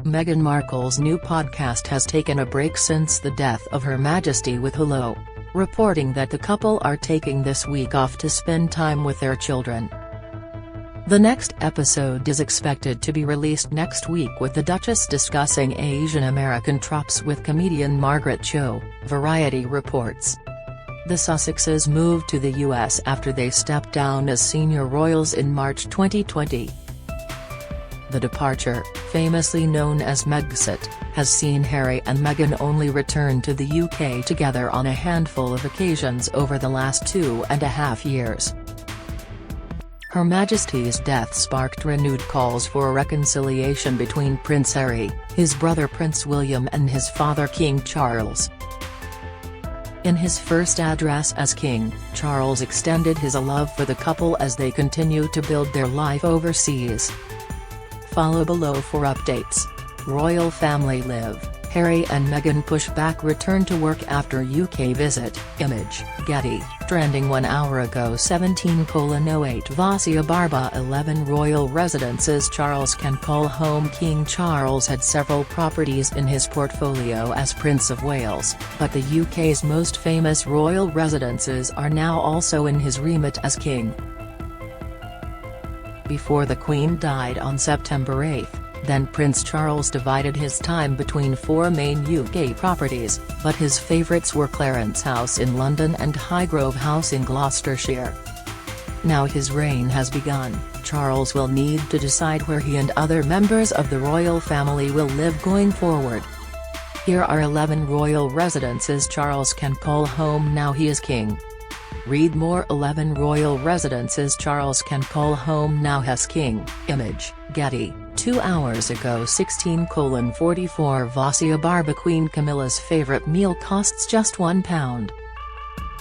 Meghan Markle's new podcast has taken a break since the death of Her Majesty with Hello, reporting that the couple are taking this week off to spend time with their children. The next episode is expected to be released next week, with the Duchess discussing Asian American trops with comedian Margaret Cho, Variety reports. The Sussexes moved to the US after they stepped down as senior royals in March 2020. The departure, famously known as Megxit, has seen Harry and Meghan only return to the UK together on a handful of occasions over the last 2.5 years. Her Majesty's death sparked renewed calls for a reconciliation between Prince Harry, his brother Prince William and his father King Charles. In his first address as King, Charles extended his love for the couple as they continue to build their life overseas. Follow below for updates. Royal family live, Harry and Meghan push back return to work after UK visit. Image, Getty, trending 1 hour ago. 17:08 Vasia Barba 11 Royal residences Charles can call home. King Charles had several properties in his portfolio as Prince of Wales, but the UK's most famous royal residences are now also in his remit as King. Before the Queen died on September 8, then Prince Charles divided his time between 4 main UK properties, but his favourites were Clarence House in London and Highgrove House in Gloucestershire. Now his reign has begun, Charles will need to decide where he and other members of the royal family will live going forward. Here are 11 royal residences Charles can call home now he is king. Read more. 11 royal residences Charles can call home now as king. Image, Getty, 2 hours ago. 16:44 Vasia Barba Queen Camilla's favourite meal costs just £1.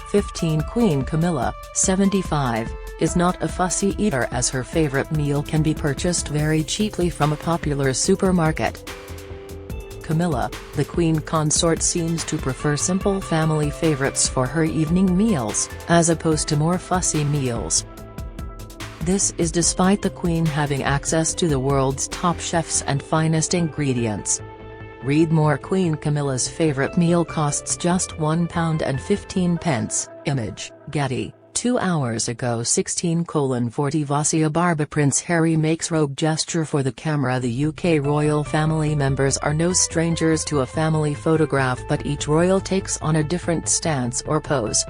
15 Queen Camilla, 75, is not a fussy eater as her favourite meal can be purchased very cheaply from a popular supermarket. Camilla, the Queen consort, seems to prefer simple family favourites for her evening meals, as opposed to more fussy meals. This is despite the Queen having access to the world's top chefs and finest ingredients. Read more. Queen Camilla's favourite meal costs just £1.15. Image, Getty, 2 hours ago. 16:40 Vasia Barba Prince Harry makes rogue gesture for the camera. The UK royal family members are no strangers to a family photograph, but each royal takes on a different stance or pose.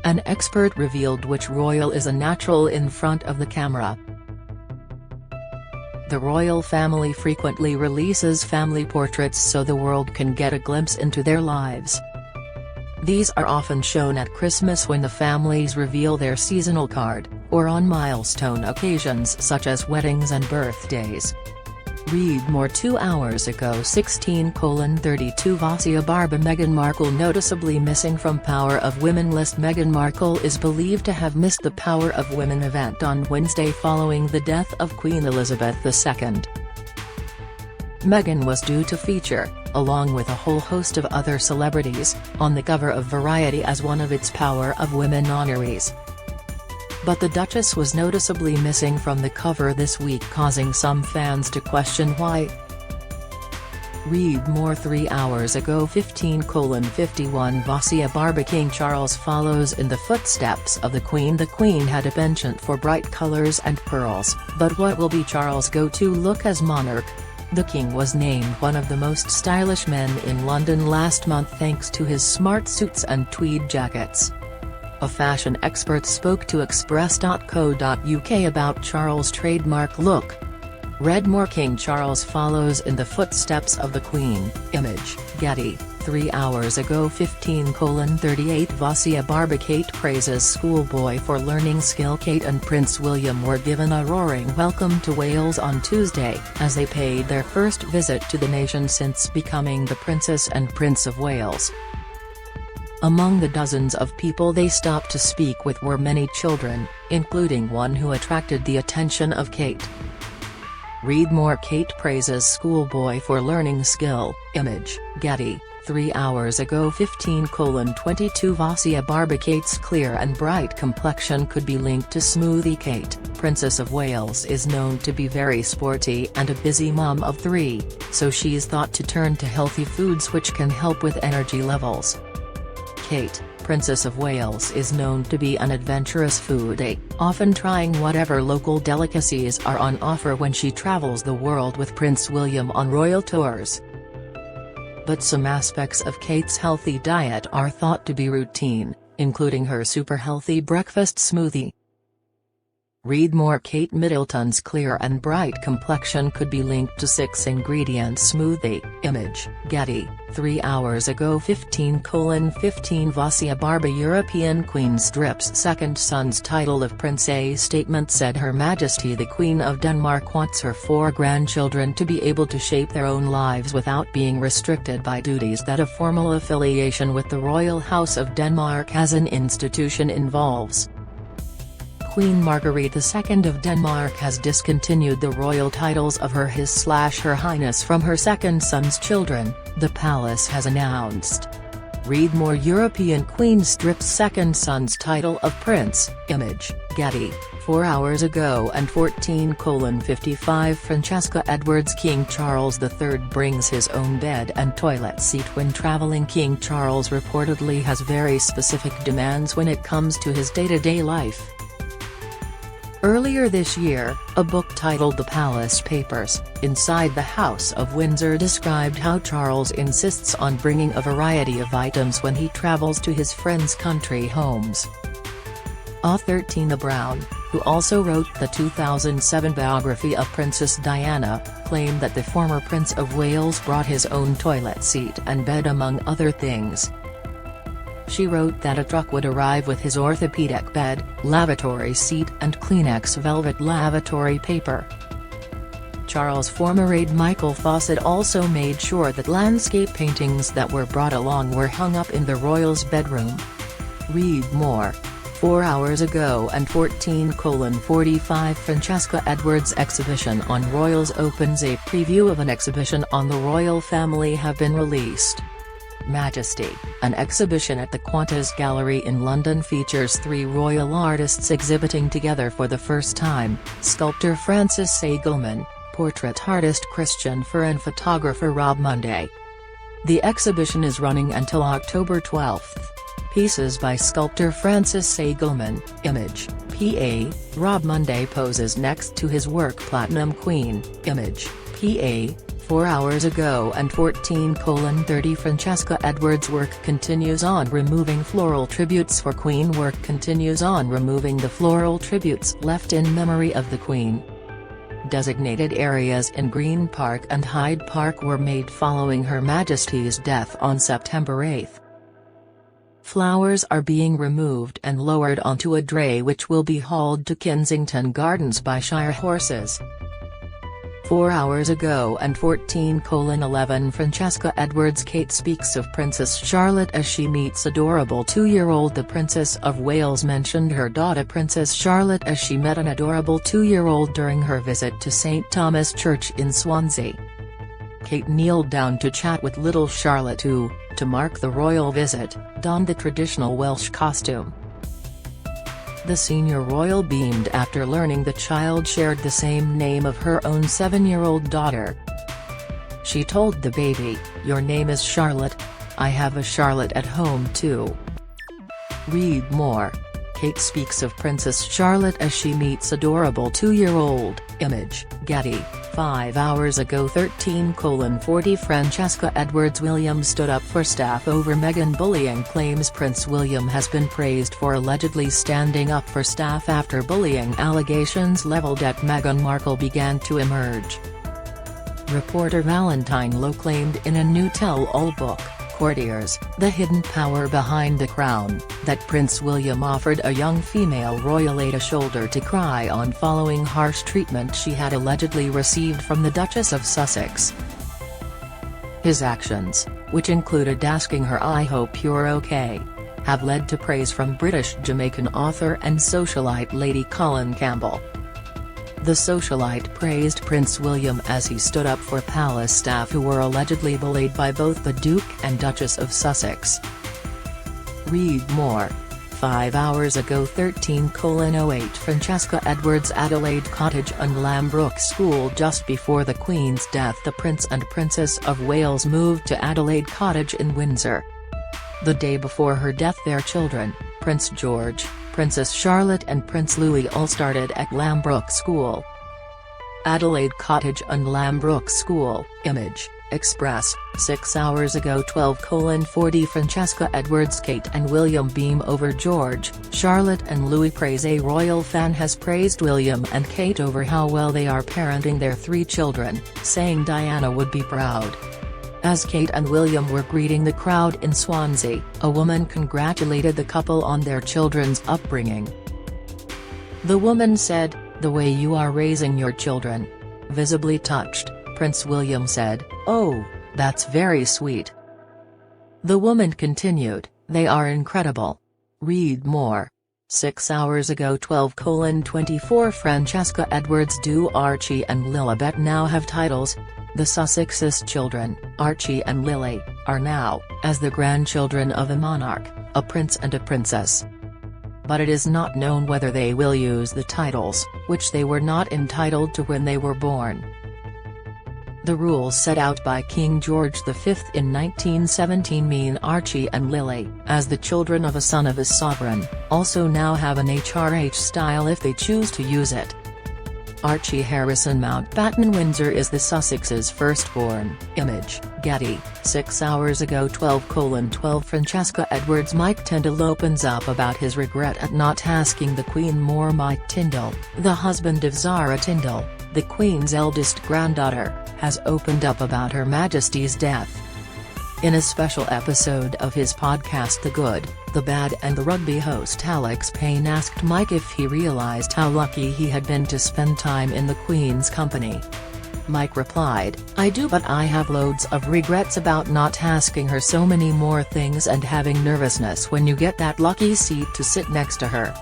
An expert revealed which royal is a natural in front of the camera. The royal family frequently releases family portraits so the world can get a glimpse into their lives. These are often shown at Christmas when the families reveal their seasonal card, or on milestone occasions such as weddings and birthdays. Read more. 2 hours ago. 16:32 Vasia Barba Meghan Markle noticeably missing from Power of Women list. Meghan Markle is believed to have missed the Power of Women event on Wednesday following the death of Queen Elizabeth II. Meghan was due to feature, along with a whole host of other celebrities, on the cover of Variety as one of its Power of Women honorees. But the Duchess was noticeably missing from the cover this week, causing some fans to question why. Read more. 3 hours ago. 15:51 Vasia Barba King Charles follows in the footsteps of the Queen. The Queen had a penchant for bright colours and pearls, but what will be Charles' go-to look as monarch? The King was named one of the most stylish men in London last month thanks to his smart suits and tweed jackets. A fashion expert spoke to Express.co.uk about Charles' trademark look. Read more. King Charles follows in the footsteps of the Queen. Image, Getty, 3 hours ago. 15:38 Vasia Barba Kate praises schoolboy for learning skill. Kate and Prince William were given a roaring welcome to Wales on Tuesday, as they paid their first visit to the nation since becoming the Princess and Prince of Wales. Among the dozens of people they stopped to speak with were many children, including one who attracted the attention of Kate. Read more. Kate praises schoolboy for learning skill. Image, Getty, 3 hours ago 15:22 Vasya Barbicate's clear and bright complexion could be linked to Smoothie. Kate, Princess of Wales, is known to be very sporty and a busy mum of 3, so she's thought to turn to healthy foods which can help with energy levels. Kate, Princess of Wales, is known to be an adventurous foodie, often trying whatever local delicacies are on offer when she travels the world with Prince William on royal tours. But some aspects of Kate's healthy diet are thought to be routine, including her super healthy breakfast smoothie. Read more. Kate Middleton's clear and bright complexion could be linked to 6-ingredient smoothie. Image, Getty, 3 hours ago 15:15 Vasya Barba. European Queen strips second son's title of Prince. A statement said Her Majesty the Queen of Denmark wants her 4 grandchildren to be able to shape their own lives without being restricted by duties that a formal affiliation with the Royal House of Denmark as an institution involves. Queen Margaret II of Denmark has discontinued the royal titles of Her Highness from her second son's children, the palace has announced. Read more. European Queen strips second son's title of Prince. Image, Getty, 4 hours ago and 14:55 Francesca Edwards. King Charles III brings his own bed and toilet seat when traveling. King Charles reportedly has very specific demands when it comes to his day-to-day life. Earlier this year, a book titled The Palace Papers, Inside the House of Windsor described how Charles insists on bringing a variety of items when he travels to his friends' country homes. Author Tina Brown, who also wrote the 2007 biography of Princess Diana, claimed that the former Prince of Wales brought his own toilet seat and bed among other things. She wrote that a truck would arrive with his orthopedic bed, lavatory seat and Kleenex velvet lavatory paper. Charles' former aide Michael Fawcett also made sure that landscape paintings that were brought along were hung up in the royals' bedroom. Read more. 4 hours ago and 14:45 Francesca Edwards' exhibition on royals opens. A preview of an exhibition on the royal family have been released. Majesty, an exhibition at the Qantas Gallery in London features 3 royal artists exhibiting together for the first time, sculptor Francis Sagelman, portrait artist Christian Furr and photographer Rob Monday. The exhibition is running until October 12. Pieces by sculptor Francis Sagelman. Image, PA, Rob Monday poses next to his work Platinum Queen. Image, PA. 4 hours ago and 14:30 Francesca Edwards' work continues on removing floral tributes for Queen. Work continues on removing the floral tributes left in memory of the Queen. Designated areas in Green Park and Hyde Park were made following Her Majesty's death on September 8. Flowers are being removed and lowered onto a dray which will be hauled to Kensington Gardens by Shire horses. 4 hours ago and 14:11 Francesca Edwards. Kate speaks of Princess Charlotte as she meets adorable 2-year-old. The Princess of Wales mentioned her daughter Princess Charlotte as she met an adorable 2-year-old during her visit to St Thomas Church in Swansea. Kate kneeled down to chat with little Charlotte who, to mark the royal visit, donned the traditional Welsh costume. The senior royal beamed after learning the child shared the same name of her own 7-year-old daughter. She told the baby, "Your name is Charlotte. I have a Charlotte at home too." Read more. Kate speaks of Princess Charlotte as she meets adorable 2-year-old. Image, Getty, 5 hours ago 13:40 Francesca Edwards. William stood up for staff over Meghan bullying. Claims Prince William has been praised for allegedly standing up for staff after bullying allegations levelled at Meghan Markle began to emerge. Reporter Valentine Lowe claimed in a new tell-all book, Courtiers, The Hidden Power Behind the Crown, that Prince William offered a young female royal aide a shoulder to cry on following harsh treatment she had allegedly received from the Duchess of Sussex. His actions, which included asking her "I hope you're okay," have led to praise from British-Jamaican author and socialite Lady Colin Campbell. The socialite praised Prince William as he stood up for palace staff who were allegedly bullied by both the Duke and Duchess of Sussex. Read more. 5 hours ago 13:08 Francesca Edwards Adelaide Cottage and Lambrook School. Just before the Queen's death, the Prince and Princess of Wales moved to Adelaide Cottage in Windsor. The day before her death, their children, Prince George, Princess Charlotte and Prince Louis, all started at Lambrook School. Adelaide Cottage and Lambrook School. Image, Express, 6 hours ago 12:40 Francesca Edwards Kate and William beam over George, Charlotte and Louis praise. A royal fan has praised William and Kate over how well they are parenting their 3 children, saying Diana would be proud. As Kate and William were greeting the crowd in Swansea, a woman congratulated the couple on their children's upbringing. The woman said, "The way you are raising your children." Visibly touched, Prince William said, "Oh, that's very sweet." The woman continued, "They are incredible." Read more. 6 hours ago 12:24 Francesca Edwards. Do Archie and Lilibet now have titles? The Sussexes children, Archie and Lily, are now, as the grandchildren of a monarch, a prince and a princess. But it is not known whether they will use the titles, which they were not entitled to when they were born. The rules set out by King George V in 1917 mean Archie and Lily, as the children of a son of his sovereign, also now have an HRH style if they choose to use it. Archie Harrison Mountbatten Windsor is the Sussexes' firstborn. Image, Getty, 6 hours ago 12:12 Francesca Edwards. Mike Tyndall opens up about his regret at not asking the Queen more. Mike Tyndall, the husband of Zara Tyndall, the Queen's eldest granddaughter, has opened up about Her Majesty's death. In a special episode of his podcast The Good, the Bad and the Rugby, host Alex Payne asked Mike if he realised how lucky he had been to spend time in the Queen's company. Mike replied, "I do, but I have loads of regrets about not asking her so many more things and having nervousness when you get that lucky seat to sit next to her."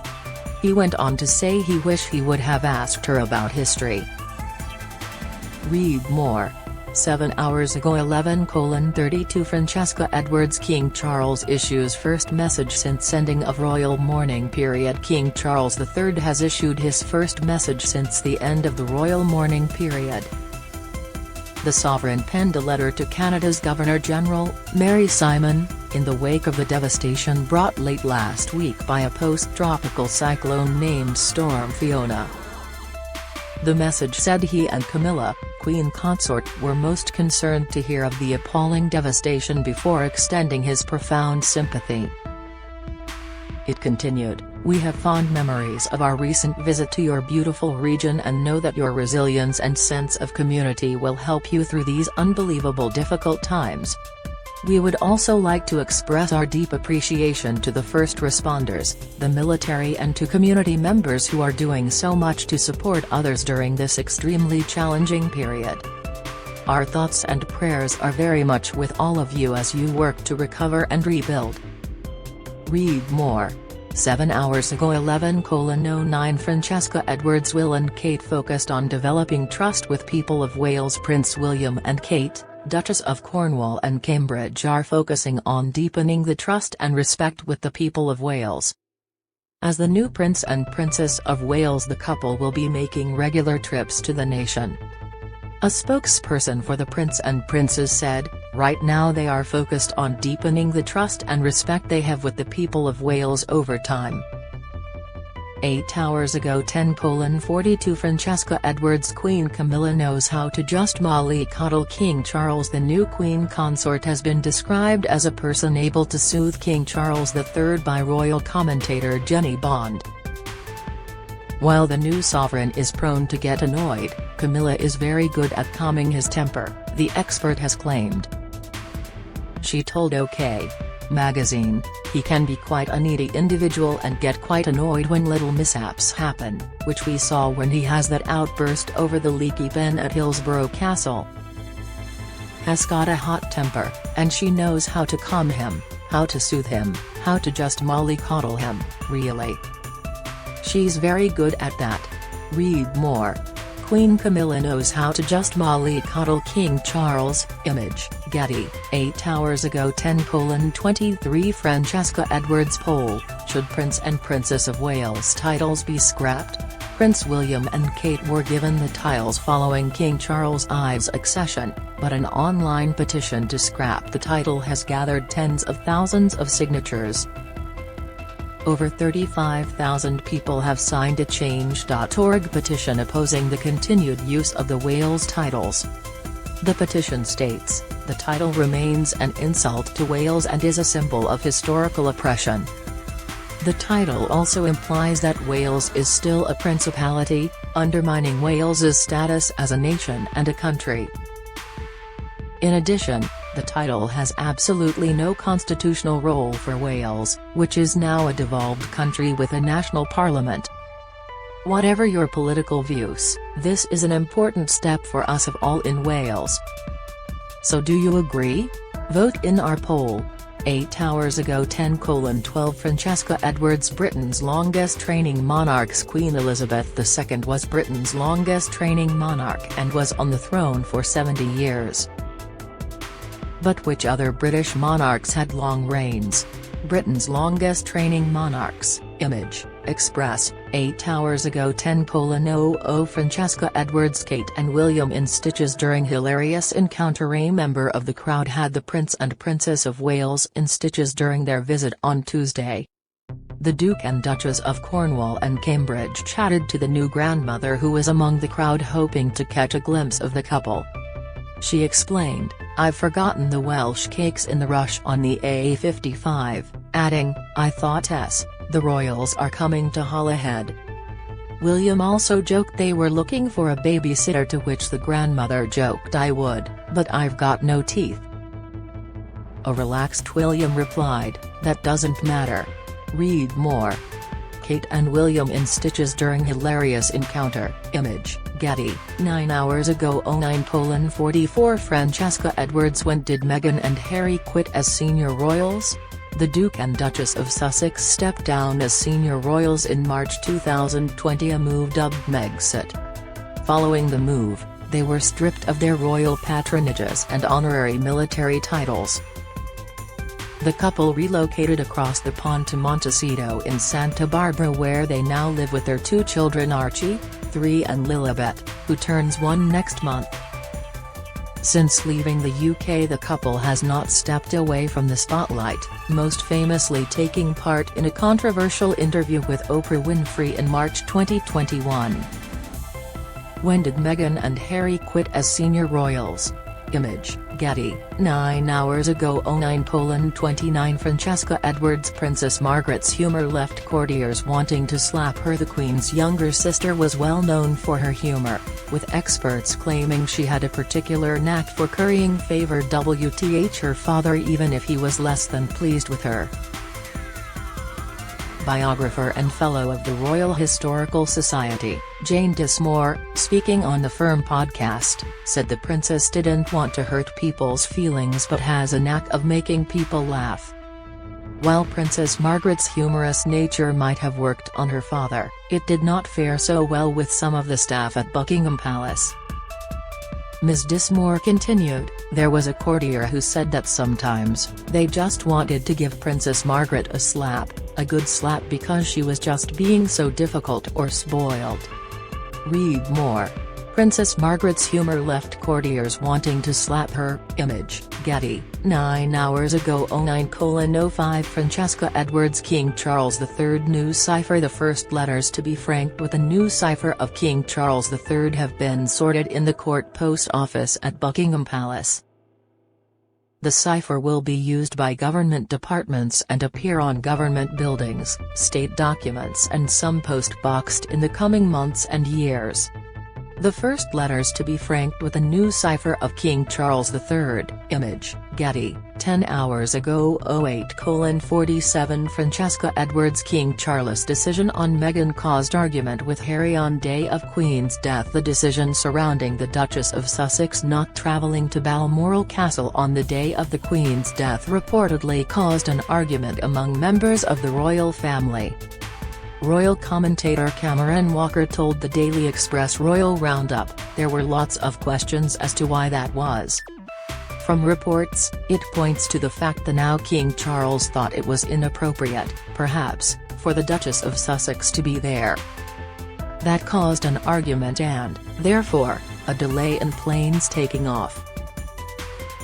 He went on to say he wished he would have asked her about history. Read more. 7 hours ago 11:32 Francesca Edwards. King Charles issues first message since ending of royal mourning period. King Charles III has issued his first message since the end of the royal mourning period. The sovereign penned a letter to Canada's Governor-General, Mary Simon, in the wake of the devastation brought late last week by a post-tropical cyclone named Storm Fiona. The message said he and Camilla, Queen Consort, were most concerned to hear of the appalling devastation before extending his profound sympathy. It continued, "We have fond memories of our recent visit to your beautiful region and know that your resilience and sense of community will help you through these unbelievable difficult times. We would also like to express our deep appreciation to the first responders, the military and to community members who are doing so much to support others during this extremely challenging period. Our thoughts and prayers are very much with all of you as you work to recover and rebuild." Read more. 7 hours ago 11:09 Francesca Edwards. Will and Kate focused on developing trust with people of Wales. Prince William and Kate, Duchess of Cornwall and Cambridge, are focusing on deepening the trust and respect with the people of Wales. As the new Prince and Princess of Wales, the couple will be making regular trips to the nation. A spokesperson for the Prince and Princess said, "Right now they are focused on deepening the trust and respect they have with the people of Wales over time." 8 hours ago 10:42 Francesca Edwards. Queen Camilla knows how to just mollycoddle King Charles. The new Queen Consort has been described as a person able to soothe King Charles III by royal commentator Jenny Bond. While the new sovereign is prone to get annoyed, Camilla is very good at calming his temper, the expert has claimed. She told OK! Magazine, "He can be quite a needy individual and get quite annoyed when little mishaps happen, which we saw when he has that outburst over the leaky bin at Hillsborough Castle. Has got a hot temper, and she knows how to calm him, how to soothe him, how to just mollycoddle him, really. She's very good at that." Read more. Queen Camilla knows how to just mollycoddle King Charles, image, Getty. 8 hours ago 10:23 Francesca Edwards poll, should Prince and Princess of Wales titles be scrapped? Prince William and Kate were given the titles following King Charles I's accession, but an online petition to scrap the title has gathered tens of thousands of signatures. Over 35,000 people have signed a Change.org petition opposing the continued use of the Wales titles. The petition states, "The title remains an insult to Wales and is a symbol of historical oppression." The title also implies that Wales is still a principality, undermining Wales's status as a nation and a country. In addition, the title has absolutely no constitutional role for Wales, which is now a devolved country with a national parliament. Whatever your political views, this is an important step for us of all in Wales. So do you agree? Vote in our poll. 8 hours ago 10:12 Francesca Edwards, Britain's longest reigning monarchs. Queen Elizabeth II was Britain's longest reigning monarch and was on the throne for 70 years. But which other British monarchs had long reigns? Britain's longest reigning monarchs, image, Express. 8 hours ago 10:00 Francesca Edwards, Kate and William in stitches during hilarious encounter. A member of the crowd had the Prince and Princess of Wales in stitches during their visit on Tuesday. The Duke and Duchess of Cornwall and Cambridge chatted to the new grandmother, who was among the crowd hoping to catch a glimpse of the couple. She explained, "I've forgotten the Welsh cakes in the rush on the A55, adding, I thought the royals are coming to Holyhead." William also joked they were looking for a babysitter, to which the grandmother joked, "I would, but I've got no teeth." A relaxed William replied, "That doesn't matter. Read more." Kate and William in stitches during hilarious encounter, image, Getty. 9 hours ago 09:44 Francesca Edwards. When did Meghan and Harry quit as senior royals? The Duke and Duchess of Sussex stepped down as senior royals in March 2020, a move dubbed Megxit. Following the move, they were stripped of their royal patronages and honorary military titles. The couple relocated across the pond to Montecito in Santa Barbara, where they now live with their 2 children, Archie, 3 and Lilibet, who turns 1 next month. Since leaving the UK, the couple has not stepped away from the spotlight, most famously taking part in a controversial interview with Oprah Winfrey in March 2021. When did Meghan and Harry quit as senior royals? Image, Getty. 9 hours ago 09:29 Francesca Edwards. Princess Margaret's humour left courtiers wanting to slap her. The Queen's younger sister was well known for her humour, with experts claiming she had a particular knack for currying favour with her father, even if he was less than pleased with her. Biographer and Fellow of the Royal Historical Society, Jane Dismore, speaking on the Firm podcast, said the princess didn't want to hurt people's feelings but has a knack of making people laugh. While Princess Margaret's humorous nature might have worked on her father, it did not fare so well with some of the staff at Buckingham Palace. Ms. Dismore continued, "There was a courtier who said that sometimes, they just wanted to give Princess Margaret a slap, a good slap, because she was just being so difficult or spoiled." Read more. Princess Margaret's humour left courtiers wanting to slap her, image, Getty. 9 hours ago 09:05 Francesca Edwards. King Charles III new cipher. The first letters to be franked with a new cipher of King Charles III have been sorted in the court post office at Buckingham Palace. The cipher will be used by government departments and appear on government buildings, state documents and some post-boxed in the coming months and years. The first letters to be franked with a new cipher of King Charles III, image, Getty. 10 hours ago 08:47 Francesca Edwards. King Charles' decision on Meghan caused argument with Harry on day of Queen's death. The decision surrounding the Duchess of Sussex not travelling to Balmoral Castle on the day of the Queen's death reportedly caused an argument among members of the royal family. Royal commentator Cameron Walker told the Daily Express Royal Roundup, there were lots of questions as to why that was. From reports, it points to the fact that now King Charles thought it was inappropriate, perhaps, for the Duchess of Sussex to be there. That caused an argument and, therefore, a delay in planes taking off.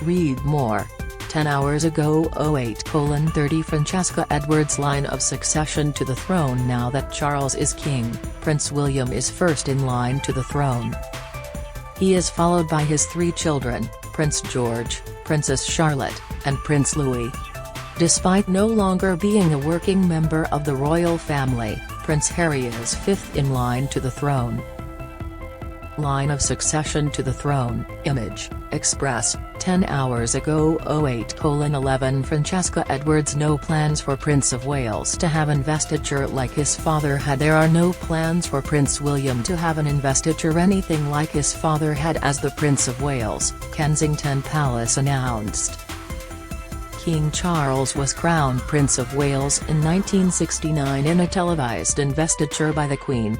Read more. 10 hours ago 08:30 Francesca Edward's line of succession to the throne. Now that Charles is king, Prince William is first in line to the throne. He is followed by his 3 children, Prince George, Princess Charlotte, and Prince Louis. Despite no longer being a working member of the royal family, Prince Harry is 5th in line to the throne. Line of succession to the throne, Image, Express, 10 hours ago 08:11 Francesca Edwards. No plans for Prince of Wales to have investiture like his father had. There are no plans for Prince William to have an investiture anything like his father had as the Prince of Wales, Kensington Palace announced. King Charles was crowned Prince of Wales in 1969 in a televised investiture by the Queen.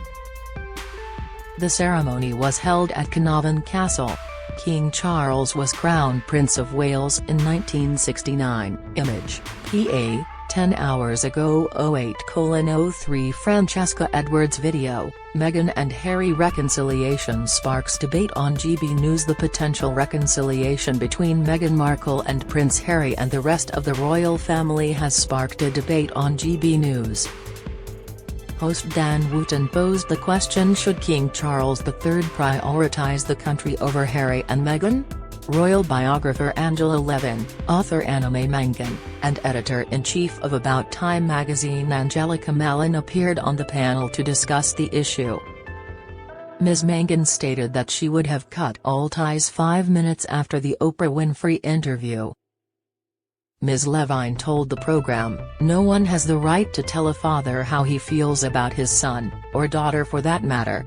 The ceremony was held at Carnarvon Castle. King Charles was crowned Prince of Wales in 1969. Image, PA, 10 hours ago 08:03 Francesca Edwards video, Meghan and Harry reconciliation sparks debate on GB News. The potential reconciliation between Meghan Markle and Prince Harry and the rest of the royal family has sparked a debate on GB News. Host Dan Wootton posed the question, should King Charles III prioritize the country over Harry and Meghan? Royal biographer Angela Levin, author Anna May Mangan, and editor-in-chief of About Time magazine Angelica Mellon appeared on the panel to discuss the issue. Ms. Mangan stated that she would have cut all ties 5 minutes after the Oprah Winfrey interview. Ms. Levine told the program, "No one has the right to tell a father how he feels about his son, or daughter for that matter.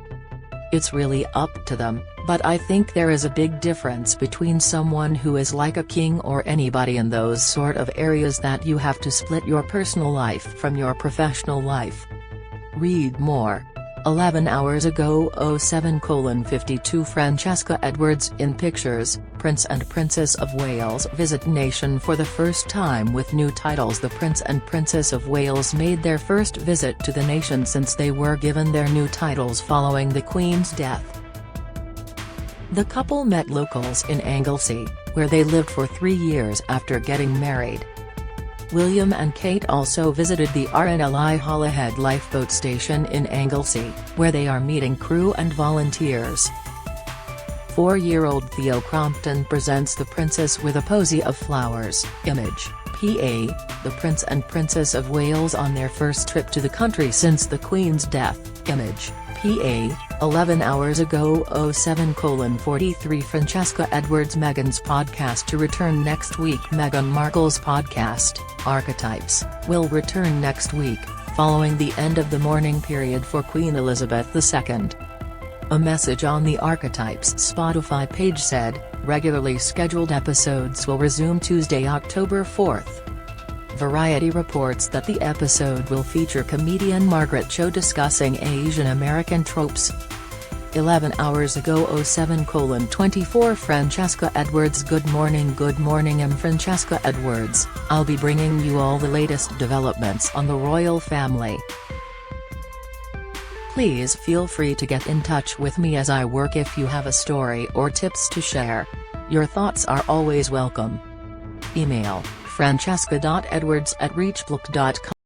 It's really up to them, but I think there is a big difference between someone who is like a king or anybody in those sort of areas that you have to split your personal life from your professional life." Read more. 11 hours ago 07:52 Francesca Edwards in pictures, Prince and Princess of Wales visit nation for the first time with new titles. The Prince and Princess of Wales made their first visit to the nation since they were given their new titles following the Queen's death. The couple met locals in Anglesey, where they lived for 3 years after getting married. William and Kate also visited the RNLI Holyhead lifeboat station in Anglesey, where they are meeting crew and volunteers. 4-year-old Theo Crompton presents the princess with a posy of flowers. Image, PA, the Prince and Princess of Wales on their first trip to the country since the Queen's death. Image, PA, 11 hours ago 07:43 Francesca Edwards. Meghan's podcast to return next week. Meghan Markle's podcast, Archetypes, will return next week, following the end of the mourning period for Queen Elizabeth II. A message on the Archetypes Spotify page said, regularly scheduled episodes will resume Tuesday, October 4th. Variety reports that the episode will feature comedian Margaret Cho discussing Asian American tropes. 11 hours ago 07:24 Francesca Edwards. Good morning, I'm Francesca Edwards. I'll be bringing you all the latest developments on the royal family. Please feel free to get in touch with me as I work. If you have a story or tips to share, your thoughts are always welcome. Email francesca.edwards@reachblock.com